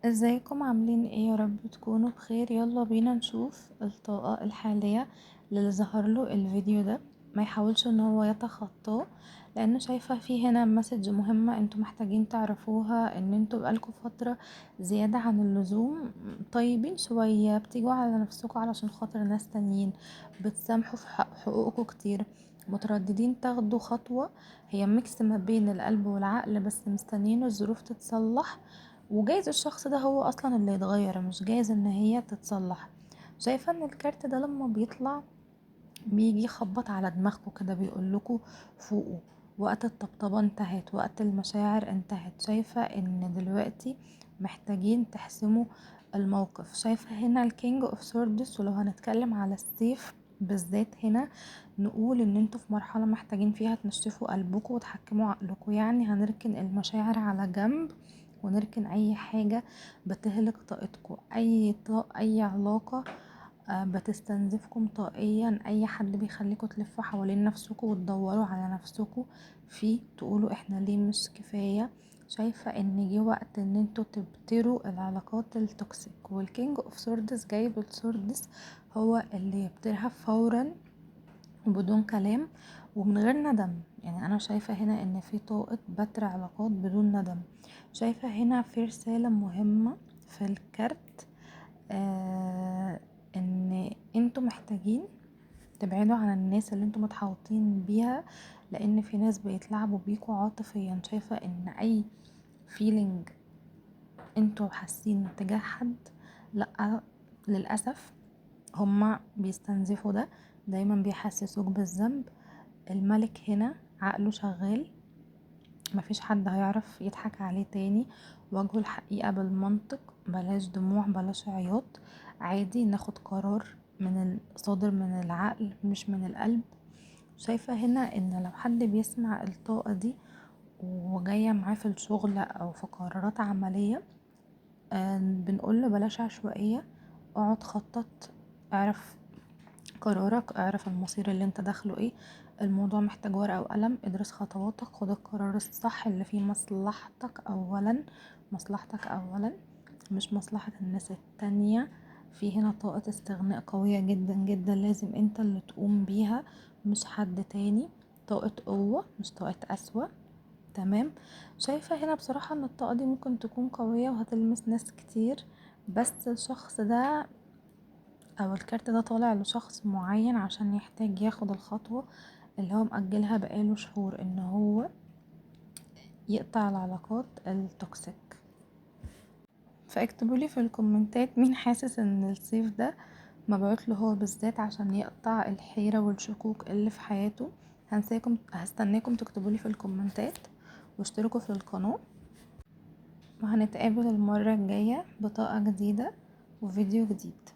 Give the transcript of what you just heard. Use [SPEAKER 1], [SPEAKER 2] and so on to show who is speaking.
[SPEAKER 1] ازيكم عاملين ايه؟ يا رب تكونوا بخير. يلا بينا نشوف الطاقة الحالية للي ظهر له الفيديو ده، ما يحاولش ان هو يتخطاه، لان شايفة فيه هنا مسج مهمة انتوا محتاجين تعرفوها. ان انتوا بقالكوا فترة زيادة عن اللزوم طيبين شوية، بتيجوا على نفسكوا علشان خاطر ناس تانيين، بتسامحوا في حقوقكوا كتير، مترددين تاخدوا خطوة. هي ميكس ما بين القلب والعقل، بس مستنيين الظروف تتصلح، وجايز الشخص ده هو اصلا اللي يتغير، مش جايز ان هي تتصلح. شايفة ان الكارت ده لما بيطلع بيجي يخبط على دماغكم كده، بيقولكوا فوقوا، وقت الطبطبة انتهت، وقت المشاعر انتهت. شايفة ان دلوقتي محتاجين تحسموا الموقف. شايفة هنا الكينج اوف سوردس، ولو هنتكلم على السيف بالذات هنا نقول ان انتوا في مرحلة محتاجين فيها تنشفوا قلبكم وتحكموا عقلكم. يعني هنركن المشاعر على جنب، ونركن اي حاجة بتهلك طاقتكم، اي علاقة بتستنزفكم طاقيا، اي حد بيخليكوا تلفوا حوالين نفسكوا وتدوروا على نفسكوا فيه، تقولوا احنا ليه مش كفاية. شايفة ان جه وقت ان انتوا تبتروا العلاقات التوكسيك، والكينج اوف سوردس جايب السوردس هو اللي يبترها فورا بدون كلام ومن غير ندم. يعني انا شايفة هنا ان في طاقة بتر علاقات بدون ندم. شايفة هنا في رسالة مهمة في الكارت، آه ان انتوا محتاجين تبعدوا عن الناس اللي انتوا متحوطين بيها، لان في ناس بيتلعبوا بيكوا عاطفيا. شايفة ان اي فيلينج انتوا حاسين تجاه حد، لا، للأسف هما بيستنزفوا ده، دايما بيحسسوك بالذنب. الملك هنا عقله شغال، مفيش حد هيعرف يضحك عليه تاني، واجهوا الحقيقة بالمنطق، بلاش دموع بلاش عياط، عادي ناخد قرار صادر من العقل مش من القلب. شايفة هنا ان لو حد بيسمع الطاقة دي وجاية معاه في الشغل او في قرارات عملية، بنقوله بلاش عشوائية، اقعد خطط، اعرف قرارك، اعرف المصير اللي انت داخله ايه. الموضوع محتاج ورقة وقلم، ادرس خطواتك، خد القرار الصح اللي فيه مصلحتك اولا، مصلحتك اولا مش مصلحة الناس التانية. في هنا طاقة استغناء قوية جدا جدا، لازم انت اللي تقوم بيها مش حد تاني. طاقة قوة مش طاقة قسوة. تمام. شايفة هنا بصراحة ان الطاقة دي ممكن تكون قوية وهتلمس ناس كتير، بس الشخص ده او الكارت ده طالع لشخص معين عشان يحتاج ياخد الخطوة اللي هو مأجلها بقاله شهور، ان هو يقطع العلاقات التوكسيك. فاكتبولي في الكومنتات مين حاسس ان الصيف ده مبعوت له هو بالذات عشان يقطع الحيرة والشكوك اللي في حياته. هستناكم تكتبولي في الكومنتات، واشتركوا في القناة، وهنتقابل المرة الجاية بطاقة جديدة وفيديو جديد.